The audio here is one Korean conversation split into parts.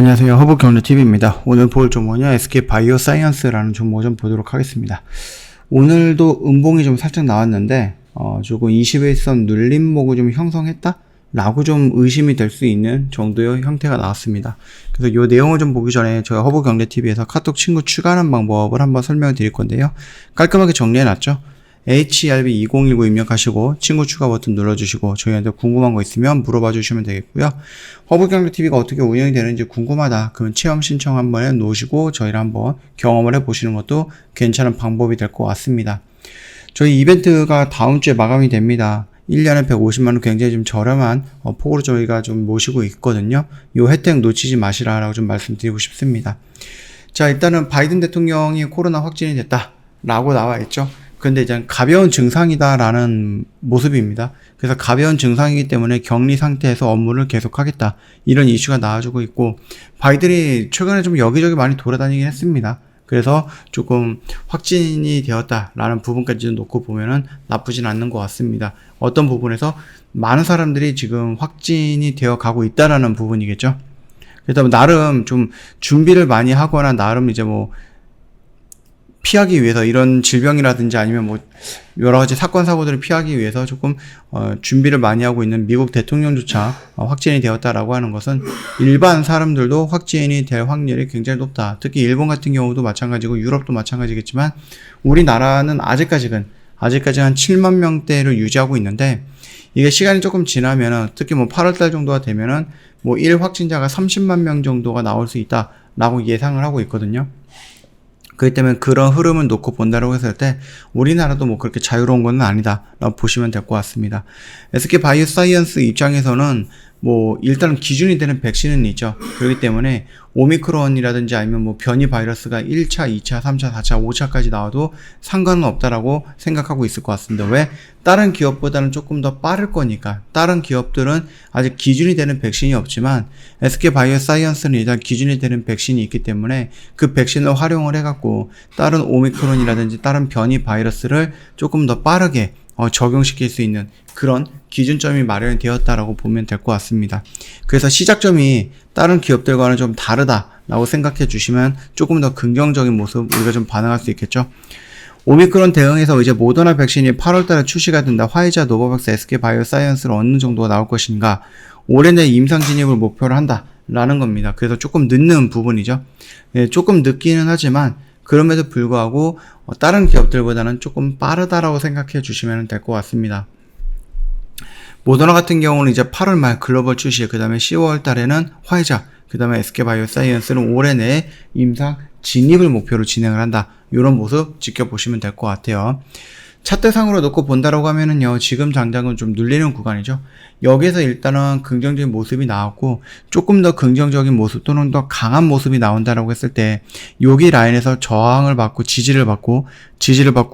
안녕하세요. 허브경제TV입니다. 오늘 볼 종목은요, SK바이오사이언스라는 종목 좀 보도록 하겠습니다. 오늘도 음봉이 좀 살짝 나왔는데, 조금 21선 눌림목을 좀 형성했다? 라고 좀 의심이 될 수 있는 정도의 형태가 나왔습니다. 그래서 이 내용을 좀 보기 전에 저희 허브경제TV에서 카톡 친구 추가하는 방법을 한번 설명을 드릴 건데요. 깔끔하게 정리해놨죠? HRB2019 입력하시고 친구 추가 버튼 눌러주시고 저희한테 궁금한 거 있으면 물어봐 주시면 되겠고요. 허브경제TV가 어떻게 운영이 되는지 궁금하다. 그러면 체험 신청 한번 해놓으시고 저희를 한번 경험을 해보시는 것도 괜찮은 방법이 될 것 같습니다. 저희 이벤트가 다음 주에 마감이 됩니다. 1년에 150만원 굉장히 좀 저렴한 폭으로 저희가 좀 모시고 있거든요. 이 혜택 놓치지 마시라고 좀 말씀드리고 싶습니다. 자, 일단은 바이든 대통령이 코로나 확진이 됐다 라고 나와 있죠. 근데 이제 가벼운 증상이다라는 모습입니다. 그래서 가벼운 증상이기 때문에 격리 상태에서 업무를 계속하겠다. 이런 이슈가 나와주고 있고, 바이든이 최근에 좀 여기저기 많이 돌아다니긴 했습니다. 그래서 조금 확진이 되었다라는 부분까지 놓고 보면은 나쁘진 않는 것 같습니다. 어떤 부분에서 많은 사람들이 지금 확진이 되어 가고 있다라는 부분이겠죠. 그래서 나름 좀 준비를 많이 하거나 나름 이제 뭐 피하기 위해서 이런 질병이라든지 아니면 뭐 여러 가지 사건 사고들을 피하기 위해서 조금 준비를 많이 하고 있는 미국 대통령조차 확진이 되었다라고 하는 것은 일반 사람들도 확진이 될 확률이 굉장히 높다. 특히 일본 같은 경우도 마찬가지고 유럽도 마찬가지겠지만 우리나라는 아직까지는 한 7만 명대를 유지하고 있는데, 이게 시간이 조금 지나면은 특히 뭐 8월달 정도가 되면은 뭐 1 확진자가 30만 명 정도가 나올 수 있다라고 예상을 하고 있거든요. 그렇기 때문에 그런 흐름을 놓고 본다라고 했을 때 우리나라도 뭐 그렇게 자유로운 건 아니다 라고 보시면 될 것 같습니다. SK바이오사이언스 입장에서는 뭐 일단은 기준이 되는 백신은 있죠. 그렇기 때문에 오미크론이라든지 아니면 뭐 변이 바이러스가 1차, 2차, 3차, 4차, 5차까지 나와도 상관은 없다라고 생각하고 있을 것 같습니다. 왜? 다른 기업보다는 조금 더 빠를 거니까. 다른 기업들은 아직 기준이 되는 백신이 없지만 SK바이오사이언스는 일단 기준이 되는 백신이 있기 때문에 그 백신을 활용을 해갖고 다른 오미크론이라든지 다른 변이 바이러스를 조금 더 빠르게 적용시킬 수 있는 그런 기준점이 마련이 되었다라고 보면 될 것 같습니다. 그래서 시작점이 다른 기업들과는 좀 다르다라고 생각해 주시면 조금 더 긍정적인 모습 우리가 좀 반응할 수 있겠죠. 오미크론 대응해서 이제 모더나 백신이 8월달에 출시가 된다. 화이자, 노바백스, SK바이오사이언스는 어느 정도가 나올 것인가. 올해 내 임상 진입을 목표로 한다라는 겁니다. 그래서 조금 늦는 부분이죠. 네, 조금 늦기는 하지만 그럼에도 불구하고 다른 기업들보다는 조금 빠르다라고 생각해 주시면 될 것 같습니다. 모더나 같은 경우는 이제 8월 말 글로벌 출시, 그 다음에 10월 달에는 화이자, 그 다음에 SK바이오사이언스는 올해 내에 임상 진입을 목표로 진행을 한다. 이런 모습 지켜보시면 될 것 같아요. 차트상으로 놓고 본다라고 하면은요, 지금 당장은 좀 눌리는 구간이죠. 여기에서 일단은 긍정적인 모습이 나왔고, 조금 더 긍정적인 모습 또는 더 강한 모습이 나온다라고 했을 때, 여기 라인에서 저항을 받고 지지를 받고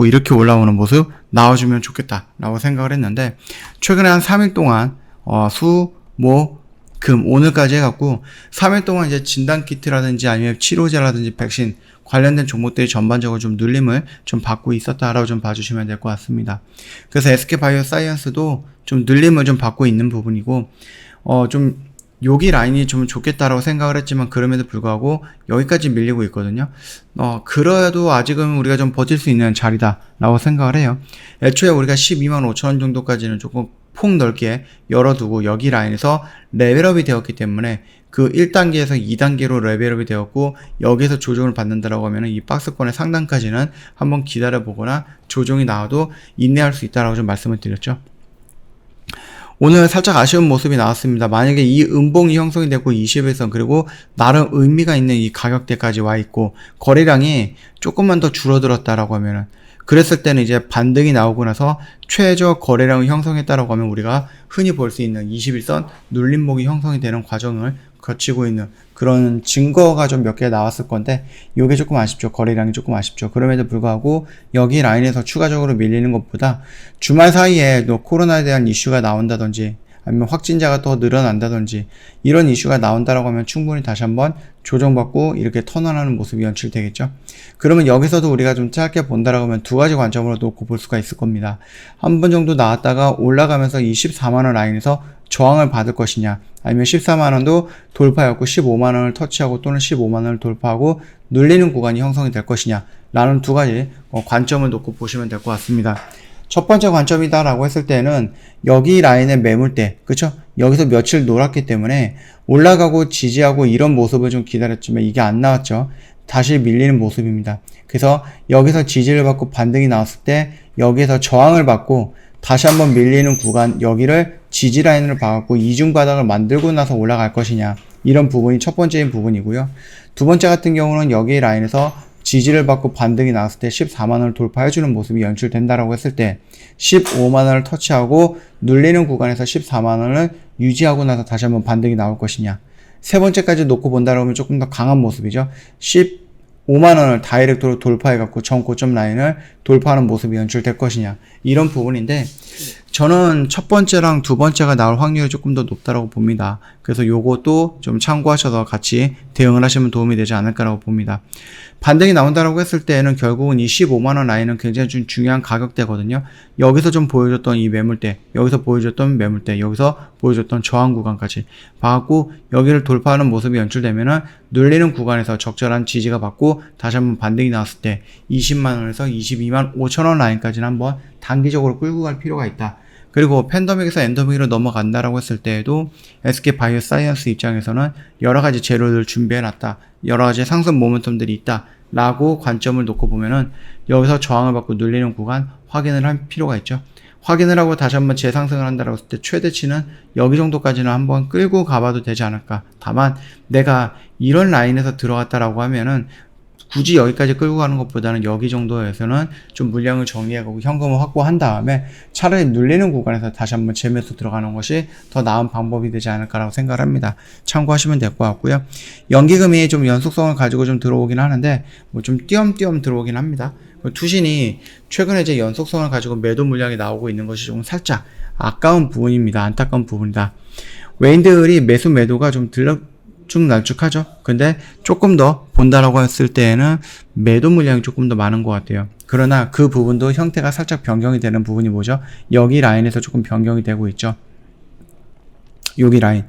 이렇게 올라오는 모습 나와주면 좋겠다라고 생각을 했는데, 최근에 한 3일 동안, 금, 오늘까지 해갖고 3일 동안 이제 진단키트라든지 아니면 치료제라든지 백신 관련된 종목들이 전반적으로 좀 눌림을 좀 받고 있었다라고 좀 봐주시면 될 것 같습니다. 그래서 SK바이오사이언스도 좀 눌림을 좀 받고 있는 부분이고, 좀 여기 라인이 좀 좋겠다라고 생각을 했지만 그럼에도 불구하고 여기까지 밀리고 있거든요. 그래도 아직은 우리가 좀 버틸 수 있는 자리다라고 생각을 해요. 애초에 우리가 12만 5천원 정도까지는 조금 폭 넓게 열어두고 여기 라인에서 레벨업이 되었기 때문에 그 1단계에서 2단계로 레벨업이 되었고, 여기에서 조정을 받는다라고 하면 이 박스권의 상단까지는 한번 기다려보거나 조정이 나와도 인내할 수 있다라고 좀 말씀을 드렸죠. 오늘 살짝 아쉬운 모습이 나왔습니다. 만약에 이 음봉이 형성이 되고 21선 그리고 나름 의미가 있는 이 가격대까지 와 있고 거래량이 조금만 더 줄어들었다라고 하면은, 그랬을 때는 이제 반등이 나오고 나서 최저 거래량을 형성했다라고 하면 우리가 흔히 볼 수 있는 21선 눌림목이 형성이 되는 과정을 거치고 있는 그런 증거가 좀 몇 개 나왔을 건데, 이게 조금 아쉽죠. 거래량이 조금 아쉽죠. 그럼에도 불구하고 여기 라인에서 추가적으로 밀리는 것보다 주말 사이에 또 코로나에 대한 이슈가 나온다든지 아니면 확진자가 더 늘어난다든지 이런 이슈가 나온다라고 하면 충분히 다시 한번 조정받고 이렇게 턴원하는 모습이 연출되겠죠. 그러면 여기서도 우리가 좀 짧게 본다라고 하면 두 가지 관점으로 놓고 볼 수가 있을 겁니다. 한 번 정도 나왔다가 올라가면서 24만원 라인에서 저항을 받을 것이냐, 아니면 14만원도 돌파해갖고 15만원을 터치하고 또는 15만원을 돌파하고 눌리는 구간이 형성이 될 것이냐 라는 두 가지 관점을 놓고 보시면 될 것 같습니다. 첫 번째 관점이다 라고 했을 때는 여기 라인의 매물대, 그쵸? 여기서 며칠 놀았기 때문에 올라가고 지지하고 이런 모습을 좀 기다렸지만 이게 안 나왔죠. 다시 밀리는 모습입니다. 그래서 여기서 지지를 받고 반등이 나왔을 때 여기에서 저항을 받고 다시 한번 밀리는 구간, 여기를 지지 라인으로 봐갖고 이중 바닥을 만들고 나서 올라갈 것이냐, 이런 부분이 첫 번째인 부분이고요. 두 번째 같은 경우는 여기 라인에서 지지를 받고 반등이 나왔을 때 14만원을 돌파해주는 모습이 연출된다라고 했을 때 15만원을 터치하고 눌리는 구간에서 14만원을 유지하고 나서 다시 한번 반등이 나올 것이냐. 세 번째까지 놓고 본다라고 하면 조금 더 강한 모습이죠. 15만원을 다이렉트로 돌파해갖고 전 고점 라인을 돌파하는 모습이 연출될 것이냐, 이런 부분인데, 저는 첫 번째랑 두 번째가 나올 확률이 조금 더 높다라고 봅니다. 그래서 요것도 좀 참고하셔서 같이 대응을 하시면 도움이 되지 않을까라고 봅니다. 반등이 나온다라고 했을 때는 결국은 이 15만원 라인은 굉장히 좀 중요한 가격대거든요. 여기서 좀 보여줬던 이 매물대, 여기서 보여줬던 매물대, 여기서 보여줬던 저항 구간까지 봐갖고 여기를 돌파하는 모습이 연출되면은 눌리는 구간에서 적절한 지지가 받고 다시 한번 반등이 나왔을 때 20만원에서 22만 5천원 라인까지는 한번 단기적으로 끌고 갈 필요가 있다. 그리고 팬더믹에서 엔더믹으로 넘어간다라고 했을 때에도 SK바이오사이언스 입장에서는 여러가지 재료를 준비해놨다, 여러가지 상승 모멘텀들이 있다 라고 관점을 놓고 보면은 여기서 저항을 받고 눌리는 구간 확인을 할 필요가 있죠. 확인을 하고 다시 한번 재상승을 한다라고 했을 때 최대치는 여기 정도까지는 한번 끌고 가봐도 되지 않을까. 다만 내가 이런 라인에서 들어갔다라고 하면은 굳이 여기까지 끌고 가는 것보다는 여기 정도에서는 좀 물량을 정리하고 현금을 확보한 다음에 차라리 눌리는 구간에서 다시 한번 재매수 들어가는 것이 더 나은 방법이 되지 않을까라고 생각을 합니다. 참고하시면 될 것 같고요. 연기금이 좀 연속성을 가지고 좀 들어오긴 하는데 뭐 좀 띄엄띄엄 들어오긴 합니다. 투신이 최근에 이제 연속성을 가지고 매도 물량이 나오고 있는 것이 조금 살짝 아까운 부분입니다. 안타까운 부분이다. 외인들이 매수 매도가 좀 날쭉하죠. 근데 조금 더 본다라고 했을 때에는 매도 물량이 조금 더 많은 것 같아요. 그러나 그 부분도 형태가 살짝 변경이 되는 부분이 뭐죠? 여기 라인에서 조금 변경이 되고 있죠. 여기 라인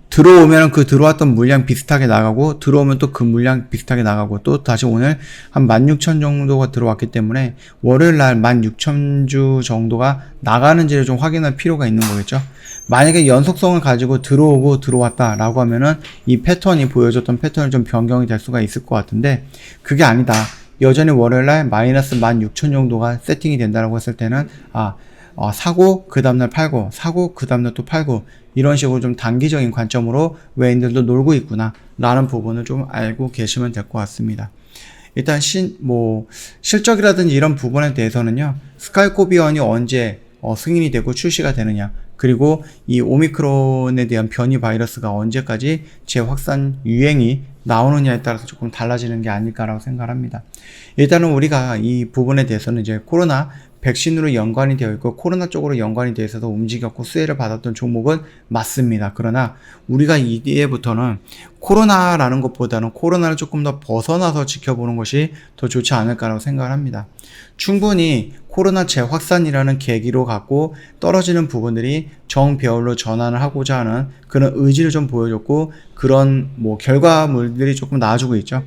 들어오면 그 들어왔던 물량 비슷하게 나가고, 들어오면 또 그 물량 비슷하게 나가고, 또 다시 오늘 한 16,000 정도가 들어왔기 때문에 월요일 날 16,000주 정도가 나가는지를 좀 확인할 필요가 있는 거겠죠. 만약에 연속성을 가지고 들어오고 들어왔다 라고 하면은 이 패턴이 보여줬던 패턴이 좀 변경이 될 수가 있을 것 같은데, 그게 아니다. 여전히 월요일날 마이너스 16,000 정도가 세팅이 된다라고 했을 때는 사고 그 다음날 팔고, 사고 그 다음날 또 팔고, 이런 식으로 좀 단기적인 관점으로 외인들도 놀고 있구나 라는 부분을 좀 알고 계시면 될 것 같습니다. 일단 실적이라든지 이런 부분에 대해서는요, 스카이코비언이 언제 승인이 되고 출시가 되느냐, 그리고 이 오미크론에 대한 변이 바이러스가 언제까지 재확산 유행이 나오느냐에 따라서 조금 달라지는 게 아닐까라고 생각합니다. 일단은 우리가 이 부분에 대해서는 이제 코로나 백신으로 연관이 되어 있고 코로나 쪽으로 연관이 되어 있어서 움직였고 수혜를 받았던 종목은 맞습니다. 그러나 우리가 이제부터는 코로나라는 것보다는 코로나를 조금 더 벗어나서 지켜보는 것이 더 좋지 않을까라고 생각을 합니다. 충분히 코로나 재확산이라는 계기로 갖고 떨어지는 부분들이 정배열로 전환을 하고자 하는 그런 의지를 좀 보여줬고, 그런 결과물들이 조금 나와주고 있죠.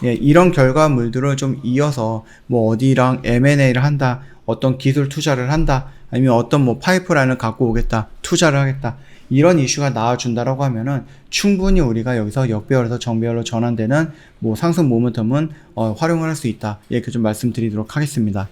예, 이런 결과물들을 좀 이어서 어디랑 M&A를 한다, 어떤 기술 투자를 한다, 아니면 어떤 파이프라인을 갖고 오겠다, 투자를 하겠다, 이런 이슈가 나와준다라고 하면은 충분히 우리가 여기서 역배열에서 정배열로 전환되는 상승 모멘텀은 활용을 할 수 있다, 이렇게 좀 말씀드리도록 하겠습니다.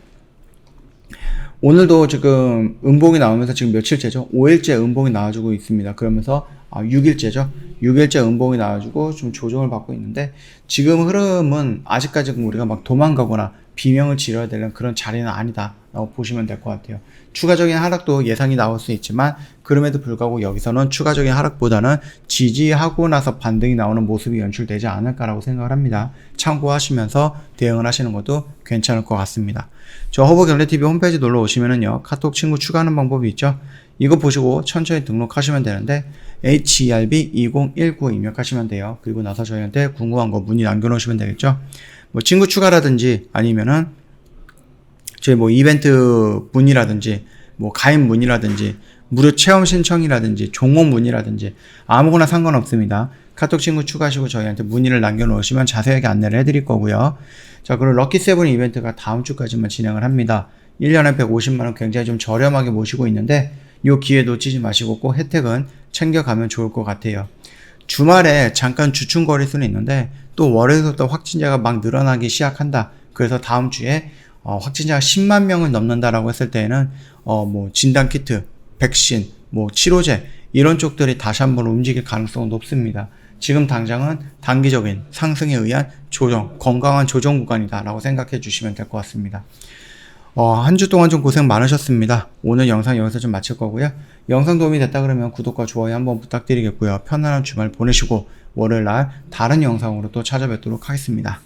오늘도 지금 음봉이 나오면서 지금 며칠째죠? 5일째 음봉이 나와주고 있습니다. 그러면서 6일째죠? 6일째 음봉이 나와주고 좀 조정을 받고 있는데, 지금 흐름은 아직까지 우리가 도망가거나 비명을 지르야 되는 그런 자리는 아니다 라고 보시면 될 것 같아요. 추가적인 하락도 예상이 나올 수 있지만, 그럼에도 불구하고 여기서는 추가적인 하락보다는 지지하고 나서 반등이 나오는 모습이 연출되지 않을까라고 생각을 합니다. 참고하시면서 대응을 하시는 것도 괜찮을 것 같습니다. 저 허브경제TV 홈페이지 놀러 오시면은요, 카톡 친구 추가하는 방법이 있죠. 이거 보시고 천천히 등록하시면 되는데 HERB2019 입력하시면 돼요. 그리고 나서 저희한테 궁금한 거 문의 남겨놓으시면 되겠죠. 친구 추가라든지 아니면은 저희 이벤트 문의라든지 가입 문의라든지 무료 체험 신청이라든지 종목 문의라든지 아무거나 상관없습니다. 카톡 친구 추가하시고 저희한테 문의를 남겨놓으시면 자세하게 안내를 해드릴 거고요. 자, 그리고 럭키7 이벤트가 다음 주까지만 진행을 합니다. 1년에 150만원 굉장히 좀 저렴하게 모시고 있는데 이 기회 놓치지 마시고 꼭 혜택은 챙겨가면 좋을 것 같아요. 주말에 잠깐 주춤거릴 수는 있는데 또 월요일부터 확진자가 막 늘어나기 시작한다. 그래서 다음 주에 확진자가 10만 명을 넘는다라고 했을 때에는 뭐 진단키트, 백신, 뭐 치료제 이런 쪽들이 다시 한번 움직일 가능성은 높습니다. 지금 당장은 단기적인 상승에 의한 조정, 건강한 조정 구간이다라고 생각해 주시면 될 것 같습니다. 한 주 동안 좀 고생 많으셨습니다. 오늘 영상 여기서 좀 마칠 거고요. 영상 도움이 됐다 그러면 구독과 좋아요 한번 부탁드리겠고요. 편안한 주말 보내시고 월요일 날 다른 영상으로 또 찾아뵙도록 하겠습니다.